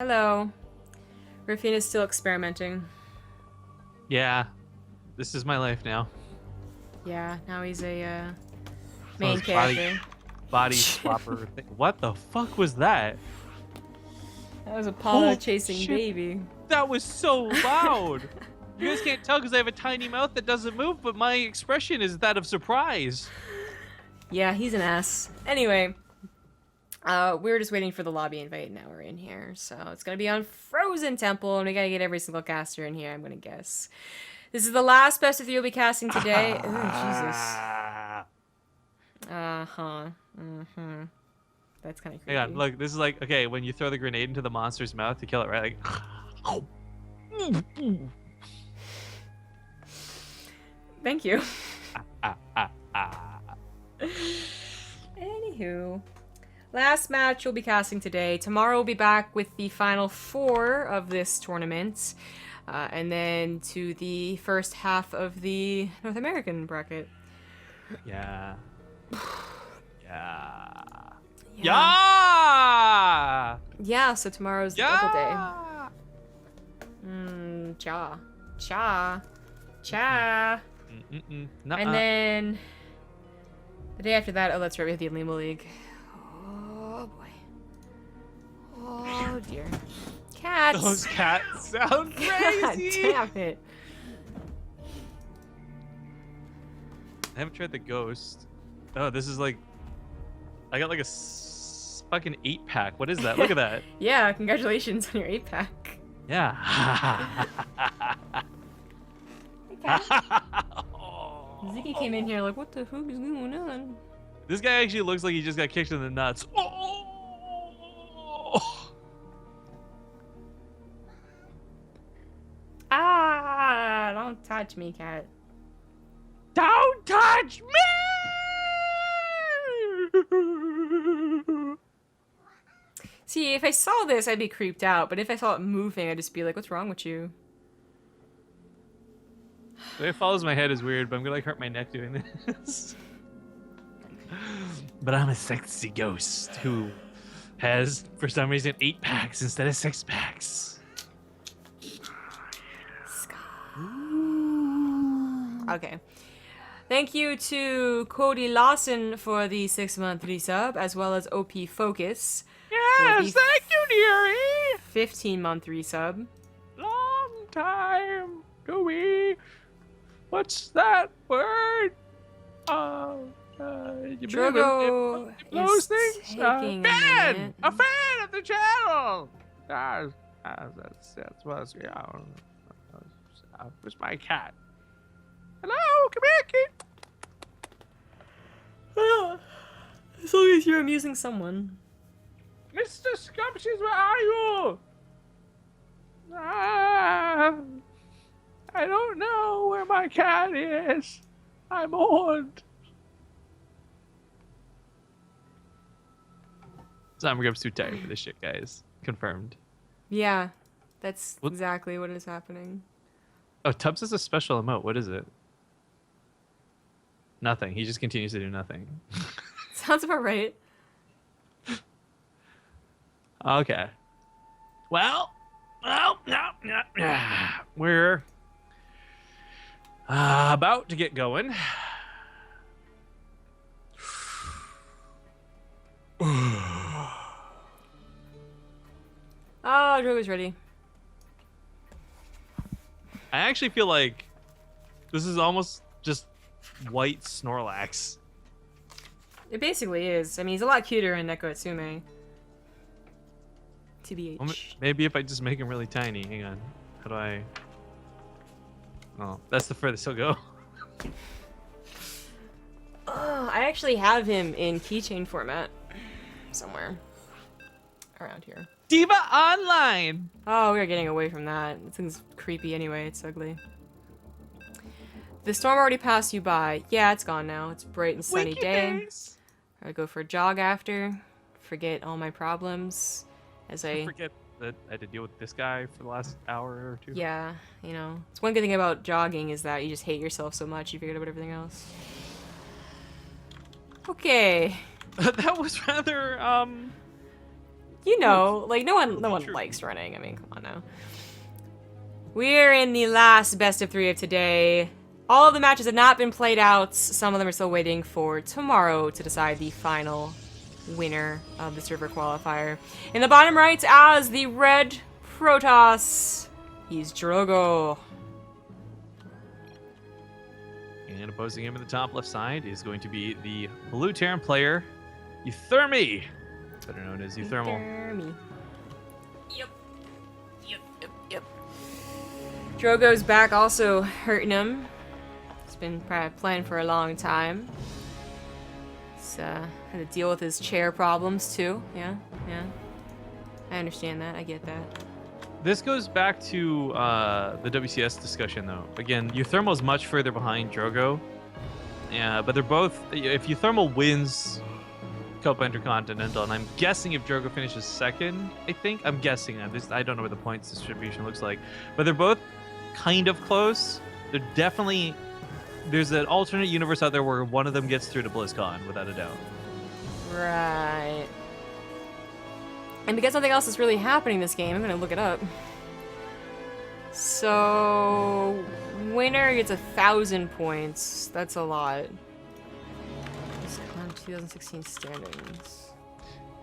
Hello. Rufine is still experimenting. Yeah, this is my life now. Yeah, now he's a main Those character. Body swapper thing. What the fuck was that? That was Apollo Oh, chasing shit. baby. That was so loud. You guys can't tell because I have a tiny mouth that doesn't move, but my expression is that of surprise. Yeah, he's an ass. Anyway, we were just waiting for the lobby invite. Now we're in here, so it's gonna be on Frozen Temple, and we gotta get every single caster in here. I'm gonna guess. This is the last best of three we'll be casting today. Oh, Jesus. That's kind of creepy. Hang on, look, this is like, okay, when you throw the grenade into the monster's mouth to kill it, right? Like, Thank you. ah. Anywho, last match we'll be casting today. Tomorrow we'll be back with the final four of this tournament, and then to the first half of the North American bracket. Yeah. Yeah. Yeah. Yeah. Yeah, so tomorrow's the double day. Cha. And then the day after that, oh, that's right, we have the Lima League. Oh boy. Oh dear. Cats. Those cats sound crazy. God damn it. I haven't tried the ghost. Oh, this is like, I got like a fucking 8-pack. What is that? Look at that. Yeah, congratulations on your 8-pack. Yeah. Hey, cat. Ziggy came in here like, what the fuck is going on? This guy actually looks like he just got kicked in the nuts. Oh! Ah, don't touch me, cat. Don't touch me! See, if I saw this, I'd be creeped out, but if I saw it moving, I'd just be like, what's wrong with you? The way it follows my head is weird, but I'm gonna like hurt my neck doing this. But I'm a sexy ghost who has, for some reason, 8-packs instead of 6-packs. Okay. Thank you to Cody Lawson for the 6-month resub, as well as OP Focus. Yes, thank you, dearie. 15-month resub. Long time do we. What's that word? Drogo those is things. taking a Fan, minute. a fan of the channel. That's what's where's my cat? Hello, come here, kid. As long as you're amusing someone. Mr. Scrumptious, where are you? I don't know where my cat is. I'm old. Zammergub's too tired for this shit, guys. Confirmed. Yeah, that's What? exactly what is happening. Oh, Tubbs has a special emote. What is it? Nothing. He just continues to do nothing. Sounds about right. Okay. Well, we're about to get going. Oh, Drogo's ready. I actually feel like this is almost just white Snorlax. It basically is. I mean, he's a lot cuter in Neko Atsume. TBH. Well, maybe if I just make him really tiny. Hang on. How do I... Oh, that's the furthest he'll go. Oh, I actually have him in keychain format. Somewhere. Around here. Diva Online! Oh, we are getting away from that. This thing's creepy anyway. It's ugly. The storm already passed you by. Yeah, it's gone now. It's a bright and sunny Wiki day. days. I go for a jog after. Forget all my problems. As I I... forget that I had to deal with this guy for the last hour or two. Yeah, you know. It's one good thing about jogging is that you just hate yourself so much you forget about everything else. Okay. That was rather, you know, like no one True. likes running. I mean, come on now. We're in the last best of 3 of today. All of the matches have not been played out. Some of them are still waiting for tomorrow to decide the final winner of the server qualifier. In the bottom right, as the red Protoss, he's Drogo. And opposing him in the top left side is going to be the blue Terran player, uThermal, better known as uThermal. Yep. Drogo's back also hurting him. He's been playing for a long time. He's had to deal with his chair problems too. Yeah. I understand that. I get that. This goes back to the WCS discussion, though. Again, uThermal is much further behind Drogo. Yeah, but they're both... If uThermal wins Copa Intercontinental, and I'm guessing if Drogo finishes second, I think. I'm guessing. I don't know what the points distribution looks like. But they're both kind of close. They're definitely... There's an alternate universe out there where one of them gets through to BlizzCon, without a doubt. Right. And because nothing else is really happening this game, I'm gonna look it up. So, winner gets 1,000 points. That's a lot. BlizzCon 2016 standings.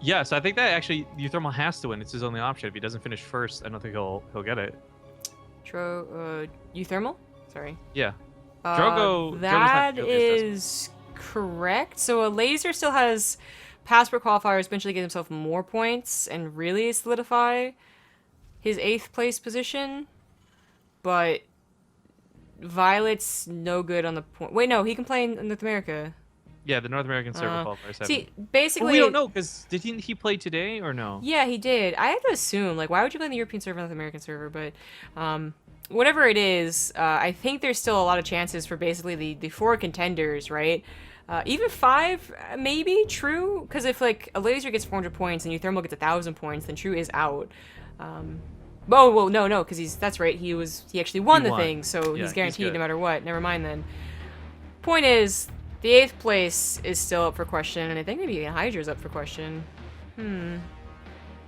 Yeah, so I think that actually uThermal has to win. It's his only option. If he doesn't finish first, I don't think he'll get it. uThermal? Sorry. Yeah. Drogo. That is correct. So a laser still has passport qualifiers, eventually get himself more points and really solidify his 8th place position. But Violet's no good on the point. Wait, no, he can play in North America. Yeah, the North American server qualifiers. See, basically, well, we don't know because didn't he play today or no? Yeah, he did. I have to assume, like, why would you play in the European server, not the American server? But whatever it is, I think there's still a lot of chances for basically the 4 contenders, right? Even 5, maybe, True? Because if, like, a laser gets 400 points and uThermal gets 1,000 points, then True is out. Well, no, because that's right, he actually won the thing, so he's guaranteed no matter what. Never mind, then. Point is, the 8th place is still up for question, and I think maybe Hydra's up for question.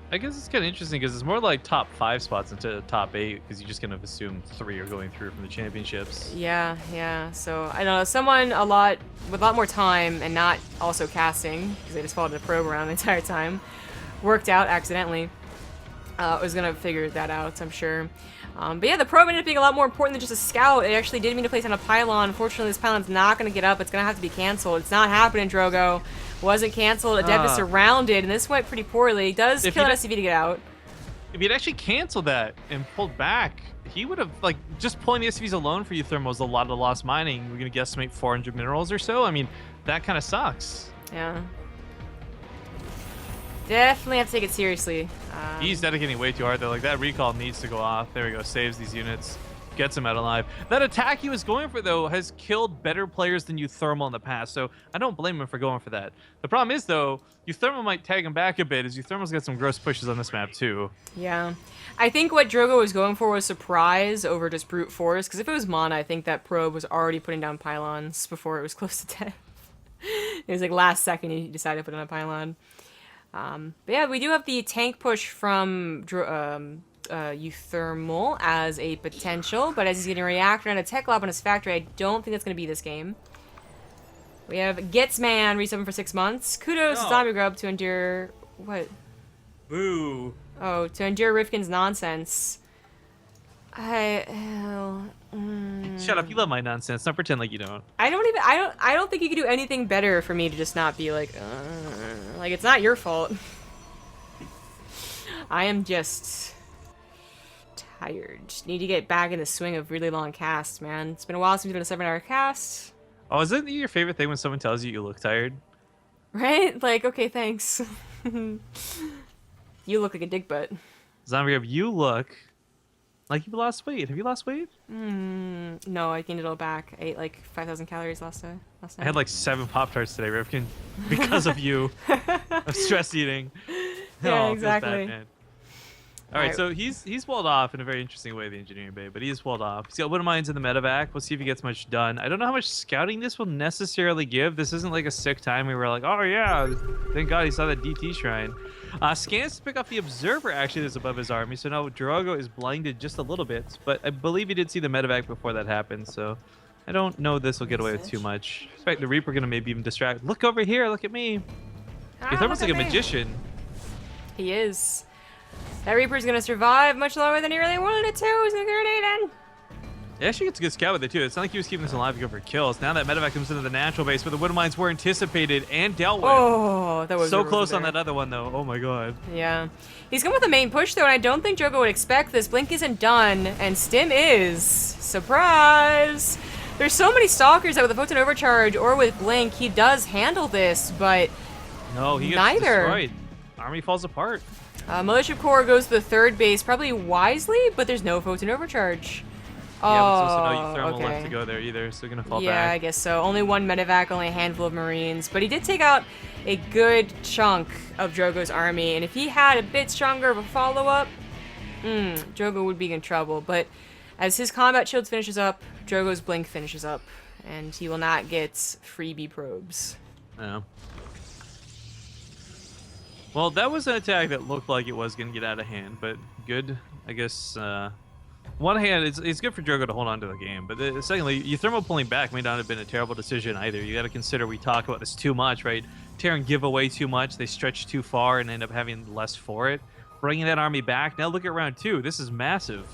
I guess it's kind of interesting because it's more like top 5 spots instead of top 8 because you just kind of assume 3 are going through from the championships. Yeah. So I don't know, someone with a lot more time and not also casting because they just followed the program the entire time, worked out accidentally. Was gonna figure that out, I'm sure. But yeah, the probe ended up being a lot more important than just a scout. It actually did mean to place on a pylon. Unfortunately, this pylon's not gonna get up. It's gonna have to be canceled. It's not happening, Drogo. Wasn't canceled. Adeptus surrounded, and this went pretty poorly. Does kill an SCV to get out. If he'd actually canceled that and pulled back, he would have, like, just pulling the SCVs alone for uThermal is a lot of lost mining. We're gonna guesstimate 400 minerals or so. I mean, that kind of sucks. Yeah. Definitely have to take it seriously. He's dedicating way too hard though. Like, that recall needs to go off. There we go. Saves these units. Gets him out alive. That attack he was going for though has killed better players than uThermal in the past. So I don't blame him for going for that. The problem is though, uThermal might tag him back a bit as uThermal's got some gross pushes on this map too. Yeah. I think what Drogo was going for was surprise over just brute force. Because if it was mana, I think that probe was already putting down pylons before it was close to death. It was like last second he decided to put on a pylon. But yeah, we do have the tank push from uThermal as a potential, but as he's getting a reactor and a tech lab on his factory, I don't think that's going to be this game. We have Getsman resubing for 6 months. Kudos to Zombie Grub to endure... What? Boo. Oh, to endure Rifkin's nonsense. Shut up, you love my nonsense. Don't pretend like you don't. I don't think you could do anything better for me to just not be like it's not your fault. I am just tired. Just need to get back in the swing of really long casts, man. It's been a while since we've done a 7-hour cast. Oh, isn't it your favorite thing when someone tells you look tired? Right? Like, okay, thanks. You look like a dick butt. Zombie Grub, you look like you lost weight. Have you lost weight? No, I gained it all back. I ate like 5,000 calories last night. I had like 7 Pop-Tarts today, Rifkin, because of you. Of stress eating. Yeah, oh, exactly. Bad, man. All right, so he's walled off in a very interesting way, the engineering bay, but he is walled off. He's got Wind Mines in the medevac. We'll see if he gets much done. I don't know how much scouting this will necessarily give. This isn't like a sick time where we're like, oh yeah, thank God he saw that DT shrine. Scans to pick off the observer actually that's above his army, so now Drogo is blinded just a little bit, but I believe he did see the medevac before that happened, so I don't know this will get away with too much. In fact, the Reaper gonna maybe even distract. Look over here, look at me. He's almost like a magician. He is. That Reaper's gonna survive much longer than he really wanted it to. He's gonna grenade in. He actually gets a good scout with it too. It's not like he was keeping this alive to go for kills. Now that medevac comes into the natural base, but the Wind Mines were anticipated and dealt with. Oh, that was so close on that other one though. Oh my god. Yeah. He's going with the main push though, and I don't think Drogo would expect this. Blink isn't done, and Stim is. Surprise! There's so many Stalkers that with a Photon Overcharge or with Blink, he does handle this, but no, he gets neither. Destroyed. Army falls apart. Mothership Core goes to the third base, probably wisely, but there's no Photon Overcharge. Yeah, but it's also no uThermal left to go there either, so they're gonna fall back. Yeah, I guess so. Only one medevac, only a handful of Marines, but he did take out a good chunk of Drogo's army, and if he had a bit stronger of a follow-up, Drogo would be in trouble. But as his combat shields finishes up, Drogo's Blink finishes up, and he will not get freebie probes. Yeah. Well, that was an attack that looked like it was going to get out of hand, but good, I guess. One hand, it's good for Drogo to hold on to the game, but secondly, uThermal pulling back may not have been a terrible decision either. You got to consider we talk about this too much, right? Terran give away too much, they stretch too far and end up having less for it. Bringing that army back, now look at round 2. This is massive.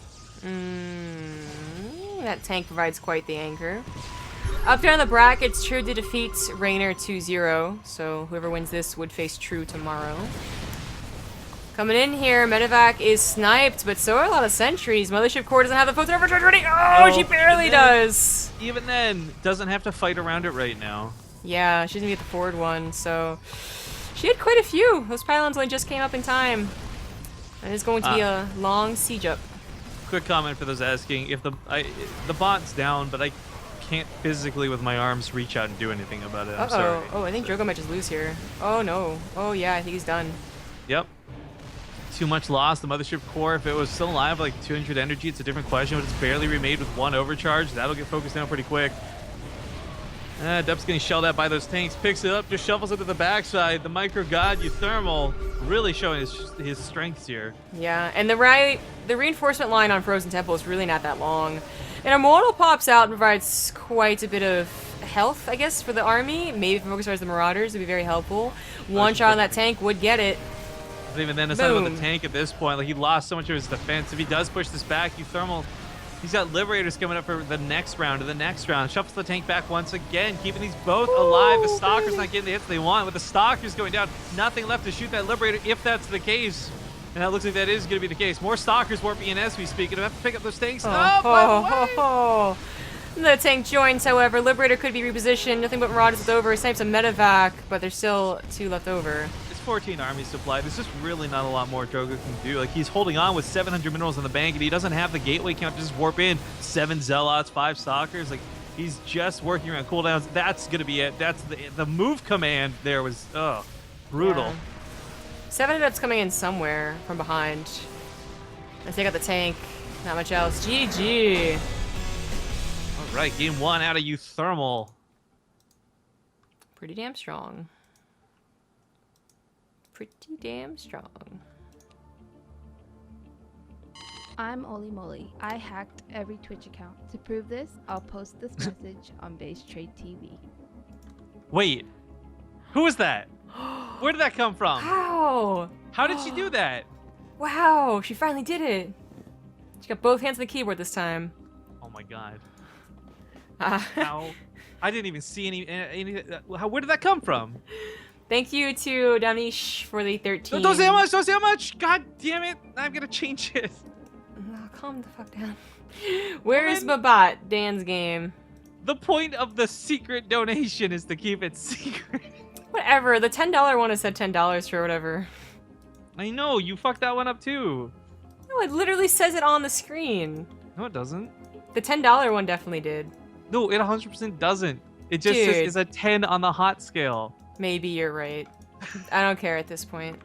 That tank provides quite the anchor. Up there in the brackets, True to defeat Raynor 2-0, so whoever wins this would face True tomorrow. Coming in here, medevac is sniped, but so are a lot of sentries. Mothership Core doesn't have the Photon Overcharge ready. Oh, she barely does. Even then, doesn't have to fight around it right now. Yeah, she doesn't get the forward one, so she had quite a few. Those pylons only just came up in time. And it's going to be a long siege up. Quick comment for those asking: if the bot's down, but I can't physically with my arms reach out and do anything about it. I'm sorry. Oh, I think Drogo might just lose here. Oh no. Oh yeah, I think he's done. Yep. Too much loss. The Mothership Core, if it was still alive, like 200 energy, it's a different question, but it's barely remade with 1 overcharge. That'll get focused down pretty quick. Dep's getting shelled at by those tanks. Picks it up, just shuffles it to the backside. The Micro God uThermal really showing his strengths here. Yeah, and the reinforcement line on Frozen Temple is really not that long. And Immortal pops out and provides quite a bit of health, I guess, for the army. Maybe if it focuses the Marauders, would be very helpful. One shot on that tank would get it. But even then, it's not about the tank at this point. Like, he lost so much of his defense. If he does push this back, uThermal, he's got Liberators coming up for the next round and the next round. Shuffles the tank back once again, keeping these both alive. The Stalker's not getting the hits they want. With the Stalkers going down, nothing left to shoot that Liberator if that's the case. And that looks like that is going to be the case. More Stalkers warping in as we speak. And have to pick up those tanks. The tank joins, however. Liberator could be repositioned. Nothing but Marauders left over. Snipes a medevac, but there's still 2 left over. 14 army supply. There's just really not a lot more Drogo can do. Like, he's holding on with 700 minerals in the bank, and he doesn't have the gateway count to just warp in 7 Zealots, 5 Stalkers. Like, he's just working around cooldowns. That's gonna be it. That's the move command there was brutal. Yeah. 7 Adepts coming in somewhere from behind. Let's take out the tank. Not much else. GG. All right, game 1 out of uThermal. Pretty damn strong. Pretty damn strong. I'm Oli Moly. I hacked every Twitch account. To prove this, I'll post this message on BaseTradeTV. Wait, who was that? Where did that come from? Wow! How did she do that? Wow, she finally did it. She got both hands on the keyboard this time. Oh my god. How? I didn't even see any where did that come from? Thank you to Danish for the 13. Don't say how much! Don't say how much! God damn it! I'm gonna change it. Oh, calm the fuck down. Where's Babat, Dan's game? The point of the secret donation is to keep it secret. Whatever. The $10 one has said $10 for whatever. I know, you fucked that one up too. No, it literally says it on the screen. No, it doesn't. The $10 one definitely did. No, it 100% doesn't. It just says it's a 10 on the hot scale. Maybe you're right. I don't care at this point.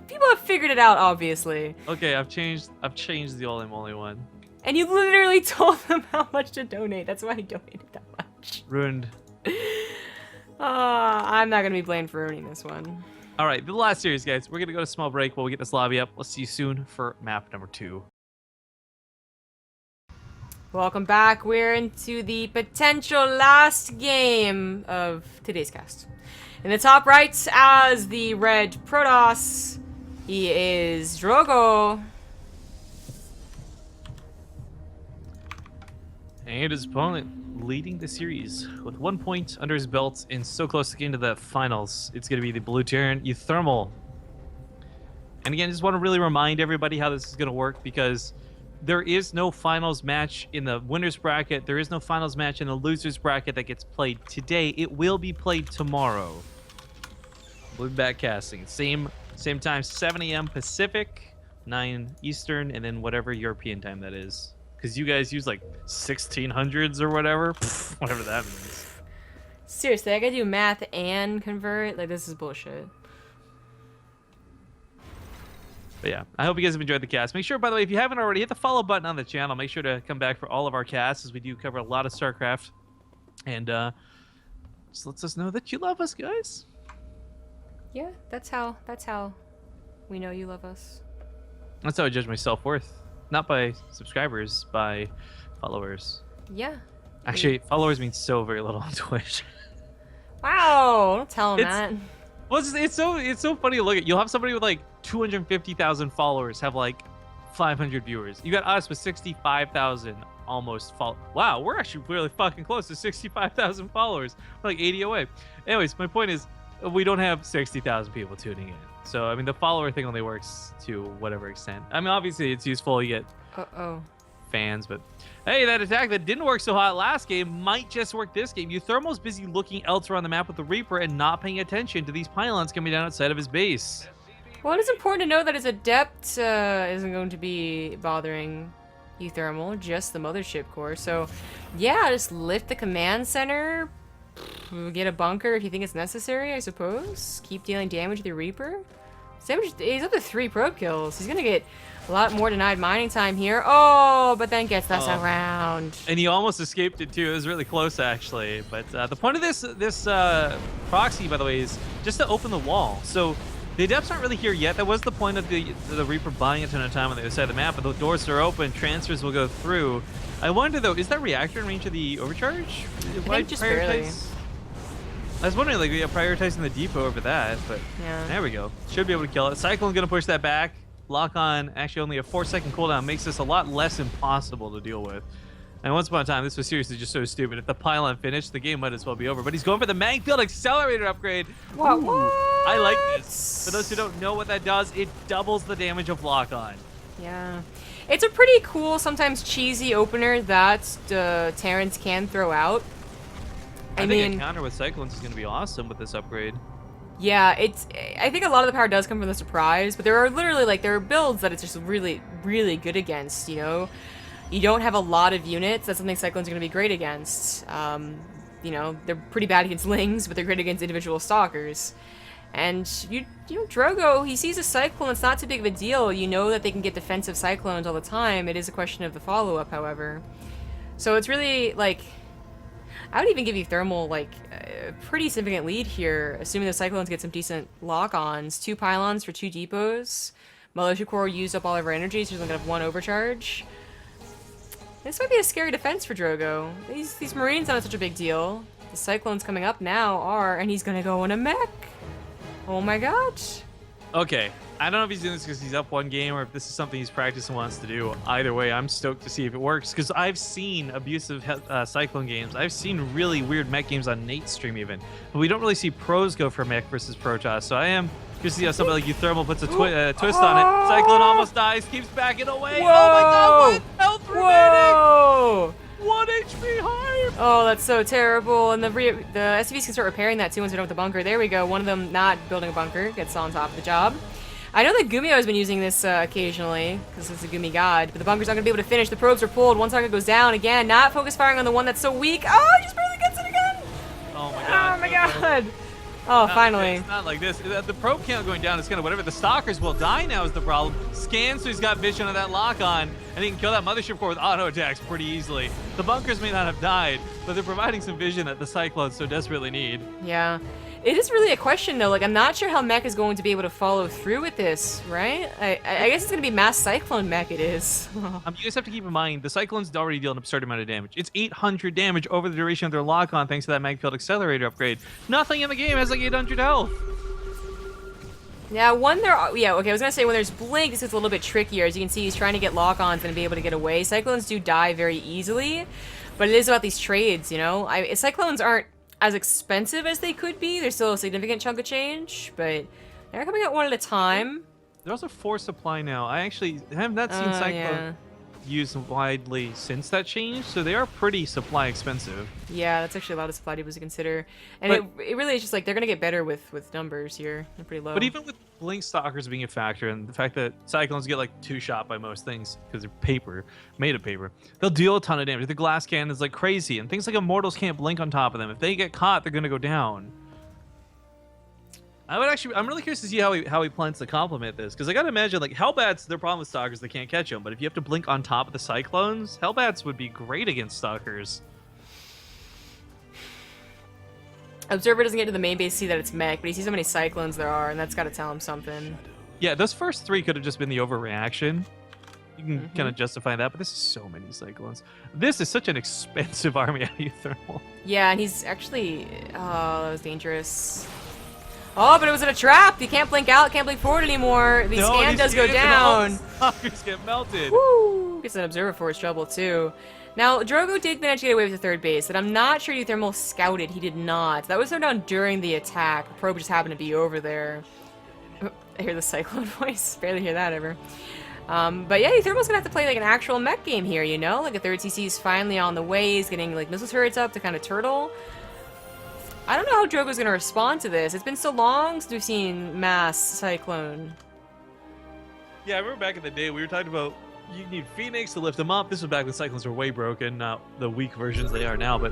people have figured it out, obviously. Okay, I've changed the Holy Moly one. And you literally told them how much to donate. That's why I donated that much. Ruined. I'm not gonna be blamed for ruining this one. All right, the last series, guys. We're gonna go to a small break while we get this lobby up. We'll see you soon for map number 2. Welcome back. We're into the potential last game of today's cast. In the top right, as the red Protoss, he is Drogo. And his opponent leading the series with 1 point under his belt and so close to getting to the finals. It's going to be the blue Terran uThermal. And again, I just want to really remind everybody how this is going to work, because there is no finals match in the winners bracket. There is no finals match in the losers bracket that gets played today. It will be played tomorrow. We'll be back casting. Same time, 7 a.m. Pacific, 9 Eastern, and then whatever European time that is. Because you guys use like 1600s or whatever. Pfft, whatever that means. Seriously, I gotta do math and convert? Like, this is bullshit. But yeah, I hope you guys have enjoyed the cast. Make sure, by the way, if you haven't already, hit the follow button on the channel. Make sure to come back for all of our casts, as we do cover a lot of StarCraft. And just lets us know that you love us, guys. Yeah, that's how we know you love us. That's how I judge my self-worth. Not by subscribers, by followers. Yeah. Actually, followers mean so very little on Twitch. Wow, don't tell him that. Well, it's so funny to look at. You'll have somebody with like 250,000 followers have like 500 viewers. You got us with 65,000 almost Wow, we're actually really fucking close to 65,000 followers. We're like 80 away. Anyways, my point is, we don't have 60,000 people tuning in. So, I mean, the follower thing only works to whatever extent. I mean, obviously, it's useful. You get fans, but hey, that attack that didn't work so hot last game might just work this game. uThermal's busy looking elsewhere on the map with the Reaper and not paying attention to these pylons coming down outside of his base. Well, it is important to know that his Adept isn't going to be bothering uThermal, just the Mothership Core. So, yeah, just lift the command center, get a bunker if you think it's necessary, I suppose. Keep dealing damage to the Reaper. He's up to 3 probe kills. He's gonna get a lot more denied mining time here. Oh, but then gets us around. And he almost escaped it too. It was really close, actually. But the point of this proxy, by the way, is just to open the wall. So the Adepts aren't really here yet. That was the point of the Reaper buying a ton of time on the other side of the map. But the doors are open. Transfers will go through. I wonder, though, is that reactor in range of the overcharge? I think just barely. I was wondering, like, prioritizing the depot over that, but yeah. There we go. Should be able to kill it. Cyclone's going to push that back. Lock on, actually only a 4-second cooldown, makes this a lot less impossible to deal with. And once upon a time, this was seriously just so stupid. If the pylon finished, the game might as well be over. But he's going for the Magfield Accelerator upgrade. What? I like this. For those who don't know what that does, it doubles the damage of lock on. Yeah. It's a pretty cool, sometimes cheesy opener that Terrans can throw out. I think a counter with Cyclones is going to be awesome with this upgrade. Yeah, I think a lot of the power does come from the surprise, but there are literally, like, there are builds that it's just really, really good against, you know? You don't have a lot of units. That's something Cyclones are going to be great against. You know, they're pretty bad against Lings, but they're great against individual Stalkers. And, you know, Drogo, he sees a Cyclone. It's not too big of a deal. You know that they can get defensive Cyclones all the time. It is a question of the follow-up, however. So it's really, like... I would even give uThermal, like, a pretty significant lead here, assuming the Cyclones get some decent lock-ons. 2 pylons for 2 depots. Mothership Core used up all of our energy, so he's only gonna have 1 overcharge. This might be a scary defense for Drogo. These Marines aren't such a big deal. The Cyclones coming up now are, and he's gonna go in a mech. Oh my god. Okay, I don't know if he's doing this because he's up 1 game or if this is something he's practiced and wants to do. Either way, I'm stoked to see if it works, because I've seen abusive Cyclone games. I've seen really weird mech games on Nate's stream even. But we don't really see pros go for mech versus Protoss, so I am curious to see how something like uThermal puts a twist on it. Cyclone almost dies, keeps backing away. Whoa! Oh my god, what health remaining? Whoa! 1 HP hype! Oh, that's so terrible. And the SCVs can start repairing that too once they're done with the bunker. There we go. One of them not building a bunker gets on top of the job. I know that Gumio has been using this occasionally, because it's a Gumi god, but the bunker's not going to be able to finish. The probes are pulled. One target goes down. Again, not focus firing on the one that's so weak. Oh, he just barely gets it again! Oh my god. Oh my god! Oh, finally. It's not like this. The probe count going down is kind of whatever. The stalkers will die now is the problem. Scan, so he's got vision of that lock on, and he can kill that mothership core with auto attacks pretty easily. The bunkers may not have died, but they're providing some vision that the Cyclones so desperately need. Yeah. It is really a question, though. Like, I'm not sure how mech is going to be able to follow through with this, right? I guess it's going to be mass Cyclone mech it is. You guys have to keep in mind, the Cyclones already deal an absurd amount of damage. It's 800 damage over the duration of their lock-on thanks to that mag field accelerator upgrade. Nothing in the game has like 800 health. Yeah, okay, I was gonna say when there's blink, this is a little bit trickier. As you can see, he's trying to get lock-ons and be able to get away. Cyclones do die very easily, but it is about these trades, you know? Cyclones aren't as expensive as they could be. They're still a significant chunk of change, but they're coming out one at a time. There's also 4 supply now. I actually have not seen Cyclone used widely since that change, so they are pretty supply expensive. Yeah, that's actually a lot of supply to consider. And it really is just like they're going to get better with numbers here. They're pretty low. But even with Blink Stalkers being a factor, and the fact that Cyclones get like 2-shot by most things because they're made of paper, they'll deal a ton of damage. The glass cannon is like crazy, and things like Immortals can't blink on top of them. If they get caught, they're going to go down. I'm really curious to see how he plans to complement this, because I gotta imagine like Hellbats, their problem with Stalkers, they can't catch them. But if you have to blink on top of the Cyclones, Hellbats would be great against Stalkers. Observer doesn't get to the main base to see that it's mech, but he sees how many Cyclones there are, and that's got to tell him something. Yeah, those first 3 could have just been the overreaction. You can kind of justify that, but this is so many Cyclones. This is such an expensive army out of uThermal. Yeah, and he's actually... Oh, that was dangerous. Oh, but it was in a trap! You can't blink out, can't blink forward anymore. The scan does go down. Stalkers get melted. Woo! Gets an Observer for his trouble, too. Now, Drogo did manage to get away with the third base, and I'm not sure uThermal scouted. He did not. That was thrown down during the attack. The probe just happened to be over there. I hear the Cyclone voice. Barely hear that ever. But yeah, uThermal's gonna have to play like an actual mech game here, you know? Like a third CC is finally on the way. He's getting like missile turrets up to kind of turtle. I don't know how Drogo's gonna respond to this. It's been so long since we've seen mass Cyclone. Yeah, I remember back in the day we were talking about you need Phoenix to lift them up. This was back when Cyclones were way broken, not the weak versions they are now, but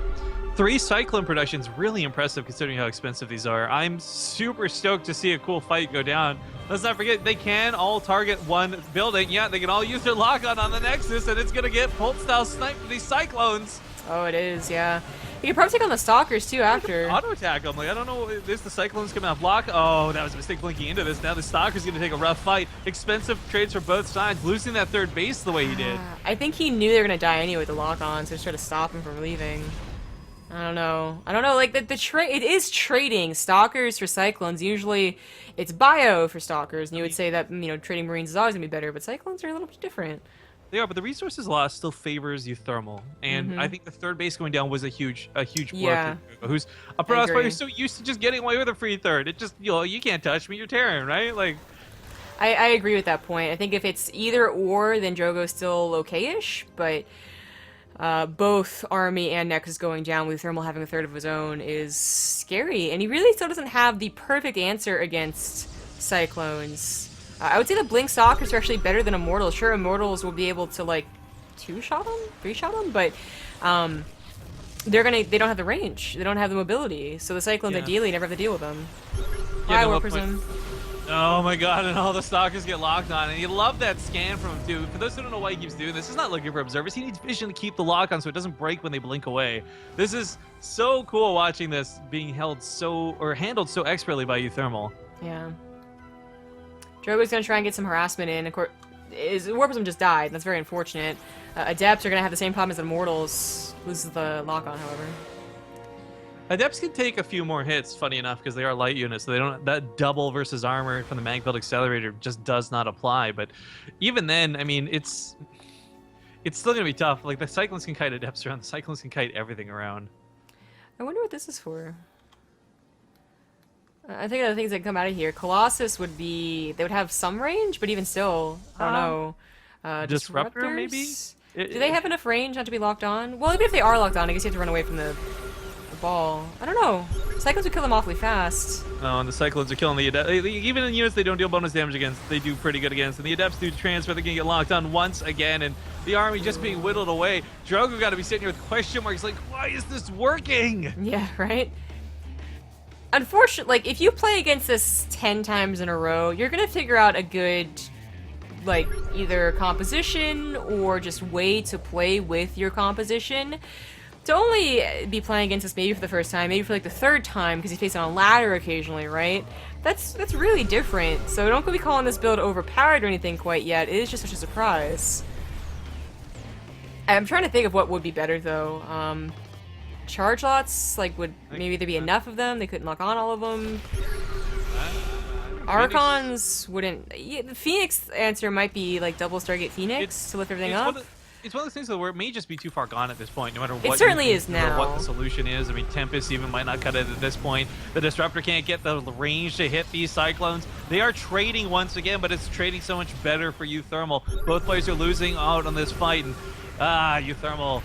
3 Cyclone productions really impressive considering how expensive these are. I'm super stoked to see a cool fight go down. Let's not forget, they can all target one building. Yeah, they can all use their lock-on the Nexus, and it's going to get Pulse-style sniped for these Cyclones. Oh, it is, yeah. You can probably take on the Stalkers, too, after. Auto-attack them. Like, I don't know, is the Cyclones coming off block? Oh, that was a mistake blinking into this. Now the Stalker's going to take a rough fight. Expensive trades for both sides, losing that third base the way he did. I think he knew they were going to die anyway with the lock-on, so just try to stop him from leaving. I don't know, like, it is trading Stalkers for Cyclones. Usually, it's bio for Stalkers, and you would say that, you know, trading Marines is always going to be better, but Cyclones are a little bit different. They are, but the resources loss still favors uThermal, and I think the third base going down was a huge blow for Drogo, who's a pro player who's so used to just getting away with a free third. It just, you know, you can't touch me, you're Terran, right? Like, I agree with that point. I think if it's either or, then Drogo's still okay-ish, but both Army and Nexus going down with uThermal having a third of his own is scary, and he really still doesn't have the perfect answer against Cyclones. I would say the Blink Stalkers are actually better than Immortals. Sure, Immortals will be able to, like, 2-shot them? 3-shot them? But, they don't have the range. They don't have the mobility. So the Cyclones, ideally, never have to deal with them. Yeah, War Prism. Oh my god, and all the Stalkers get locked on. And you love that scan from him, too. For those who don't know why he keeps doing this, he's not looking for observers. He needs vision to keep the lock on so it doesn't break when they blink away. This is so cool watching this being handled so expertly by uThermal. Yeah. Drogo's gonna try and get some harassment in. Of course, War Prism just died. That's very unfortunate. Adepts are gonna have the same problem as Immortals. Loses the lock-on, however. Adepts can take a few more hits, funny enough, because they are light units, so they don't. That double versus armor from the mag field accelerator just does not apply. But even then, I mean, it's still gonna be tough. Like the Cyclones can kite Adepts around. The Cyclones can kite everything around. I wonder what this is for. I think the things that come out of here, Colossus would be, they would have some range, but even still, I don't know. Disruptor, maybe? Do they have enough range not to be locked on? Well, even if they are locked on, I guess you have to run away from the ball. I don't know. Cyclones would kill them awfully fast. Oh, and the Cyclones are killing the Adepts. Even in units they don't deal bonus damage against, they do pretty good against. And the Adepts do transfer, they're gonna get locked on once again, and the army just being whittled away. Drogo got to be sitting here with question marks like, why is this working? Yeah, right? unfortunately, like, if you play against this 10 times in a row, you're gonna figure out a good, like, either composition or just way to play with your composition. To only be playing against this maybe for the first time, maybe for like the third time because you face it on ladder occasionally, right? That's really different. So don't be calling this build overpowered or anything quite yet. It is just such a surprise. I'm trying to think of what would be better though. Charge lots, like, would maybe there be enough of them? They couldn't lock on all of them. Archons wouldn't. Yeah, the Phoenix answer might be like double Stargate Phoenix to lift everything up. It's one of those things though, where it may just be too far gone at this point, no matter what. It certainly is now. What the solution is. I mean, Tempest even might not cut it at this point. The Disruptor can't get the range to hit these Cyclones. They are trading once again, but it's trading so much better for uThermal. Both players are losing out on this fight, and uThermal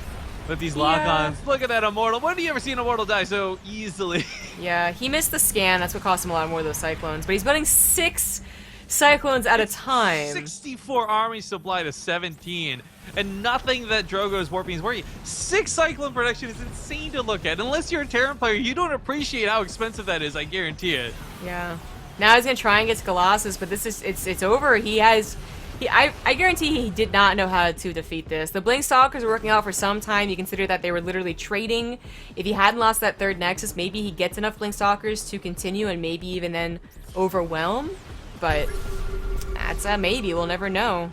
with these lock-ons. Look at that Immortal. When have you ever seen Immortal die so easily? Yeah, he missed the scan. That's what cost him a lot more of those Cyclones. But he's building 6 Cyclones at a time. 64 army supply to 17. And nothing that Drogo's warping is working. 6 Cyclone production is insane to look at. Unless you're a Terran player, you don't appreciate how expensive that is, I guarantee it. Yeah. Now he's gonna try and get to Colossus, but this is it's over. I guarantee he did not know how to defeat this. The Blink Stalkers were working out for some time. You consider that they were literally trading. If he hadn't lost that third Nexus, maybe he gets enough Blink Stalkers to continue and maybe even then overwhelm. But that's a maybe. We'll never know.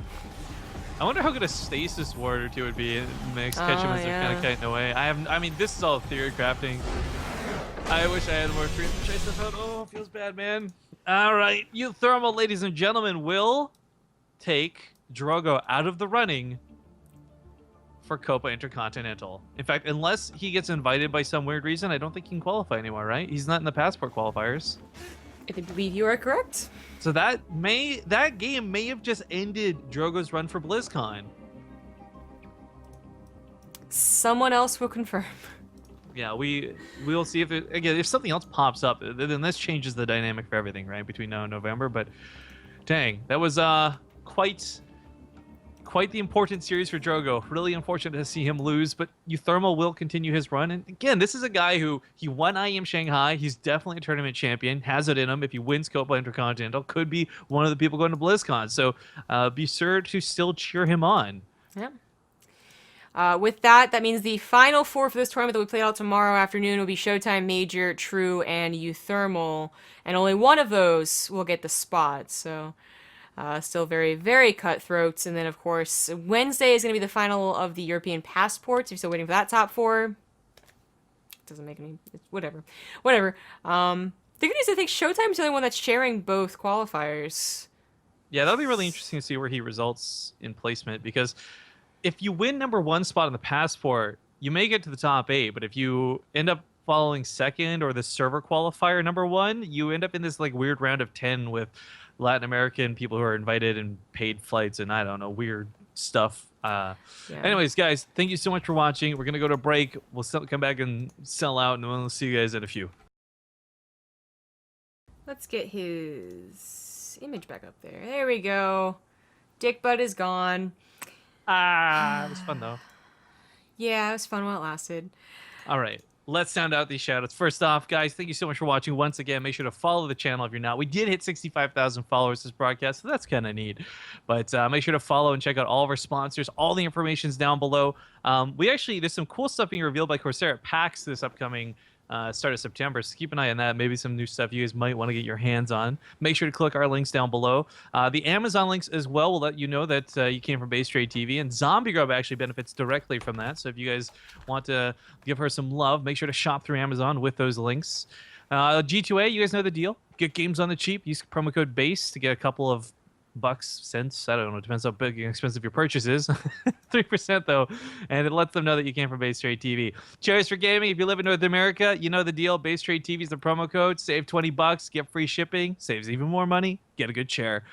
I wonder how good a Stasis Ward or 2 would be in the mix. Catch him as they're kind of cutting away. I mean, this is all theory crafting. I wish I had more freedom to try stuff out. Oh, feels bad, man. All right, uThermal, ladies and gentlemen, will take Drogo out of the running for Copa Intercontinental. In fact, unless he gets invited by some weird reason, I don't think he can qualify anymore, right? He's not in the passport qualifiers. I believe you are correct. So that game may have just ended Drogo's run for BlizzCon. Someone else will confirm. Yeah, we'll see if something else pops up, then this changes the dynamic for everything, right, between now and November. But dang, that was quite the important series for Drogo. Really unfortunate to see him lose, but uThermal will continue his run. And again, this is a guy who he won IEM Shanghai. He's definitely a tournament champion. Has it in him. If he wins Copa Intercontinental, could be one of the people going to BlizzCon. So be sure to still cheer him on. Yeah. With that means the final 4 for this tournament that we play out tomorrow afternoon will be Showtime, Major, True, and uThermal. And only one of those will get the spot. So still very, very cutthroat. And then, of course, Wednesday is going to be the final of the European passports. If you're still waiting for that top 4, doesn't make any... Whatever. The good news, I think Showtime is the only one that's sharing both qualifiers. Yeah, that'll be really interesting to see where he results in placement, because if you win #1 spot in the passport, you may get to the top 8, but if you end up following second or the server qualifier #1, you end up in this like weird round of 10 with Latin American people who are invited and paid flights and I don't know, weird stuff. Anyways, guys, thank you so much for watching. We're going to go to a break. We'll come back and sell out, and we'll see you guys in a few. Let's get his image back up there. There we go. Dick Butt is gone. It was fun, though. Yeah, it was fun while it lasted. All right. Let's sound out these shoutouts. First off, guys, thank you so much for watching. Once again, make sure to follow the channel if you're not. We did hit 65,000 followers this broadcast, so that's kind of neat. But make sure to follow and check out all of our sponsors. All the information's down below. There's some cool stuff being revealed by Corsair at PAX this upcoming start of September, so keep an eye on that. Maybe some new stuff you guys might want to get your hands on. Make sure to click our links down below. The Amazon links as well will let you know that you came from BaseTradeTV, and Zombie Grub actually benefits directly from that. So if you guys want to give her some love, make sure to shop through Amazon with those links. G2A, you guys know the deal. Get games on the cheap. Use promo code BASE to get a couple of bucks, cents, I don't know, depends how big and expensive your purchase is. 3% though, and it lets them know that you came from BaseTradeTV. Cheers for gaming. If you live in North America, you know the deal. BaseTradeTV is the promo code. Save 20 bucks, get free shipping, saves even more money, get a good chair.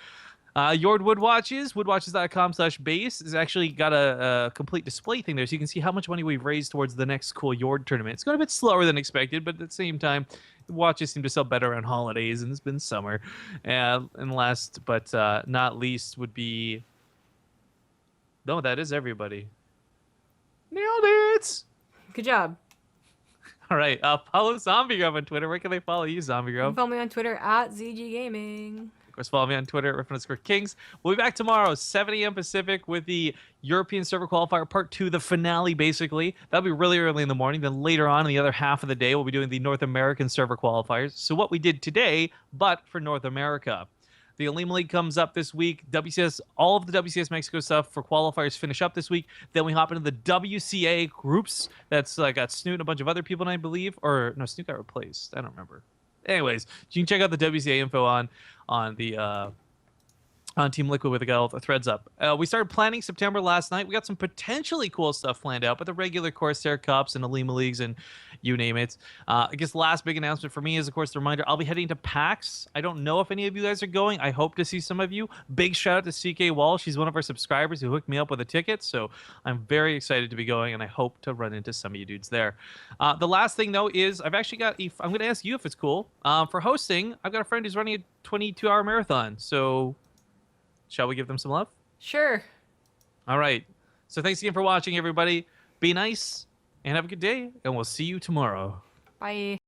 Yord Woodwatches, woodwatches.com/base has actually got a complete display thing there, so you can see how much money we've raised towards the next cool Yord tournament. It's going a bit slower than expected, but at the same time, watches seem to sell better around holidays, and it's been summer. And last but not least would be... No, that is everybody. Nailed it! Good job. All right. Follow Zombie Grub on Twitter. Where can they follow you, Zombie You can Grub? follow me on Twitter at ZG Gaming. Of course, follow me on Twitter at _Kings. We'll be back tomorrow, 7 a.m. Pacific, with the European Server Qualifier Part 2, the finale, basically. That'll be really early in the morning. Then later on, in the other half of the day, we'll be doing the North American Server Qualifiers. So what we did today, but for North America. The Alima League comes up this week. WCS, all of the WCS Mexico stuff for qualifiers finish up this week. Then we hop into the WCA groups. That's got Snoot and a bunch of other people, I believe. Or, no, Snoot got replaced. I don't remember. Anyways, you can check out the WCA info on the on Team Liquid with all the threads up. We started planning September last night. We got some potentially cool stuff planned out, but the regular Corsair Cups and Alima Leagues and you name it. I guess the last big announcement for me is, of course, the reminder I'll be heading to PAX. I don't know if any of you guys are going. I hope to see some of you. Big shout out to CK Wall. She's one of our subscribers who hooked me up with a ticket, so I'm very excited to be going, and I hope to run into some of you dudes there. The last thing, though, is I've actually got I'm going to ask you if it's cool. For hosting, I've got a friend who's running a 22-hour marathon, so shall we give them some love? Sure. All right. So thanks again for watching, everybody. Be nice and have a good day, and we'll see you tomorrow. Bye.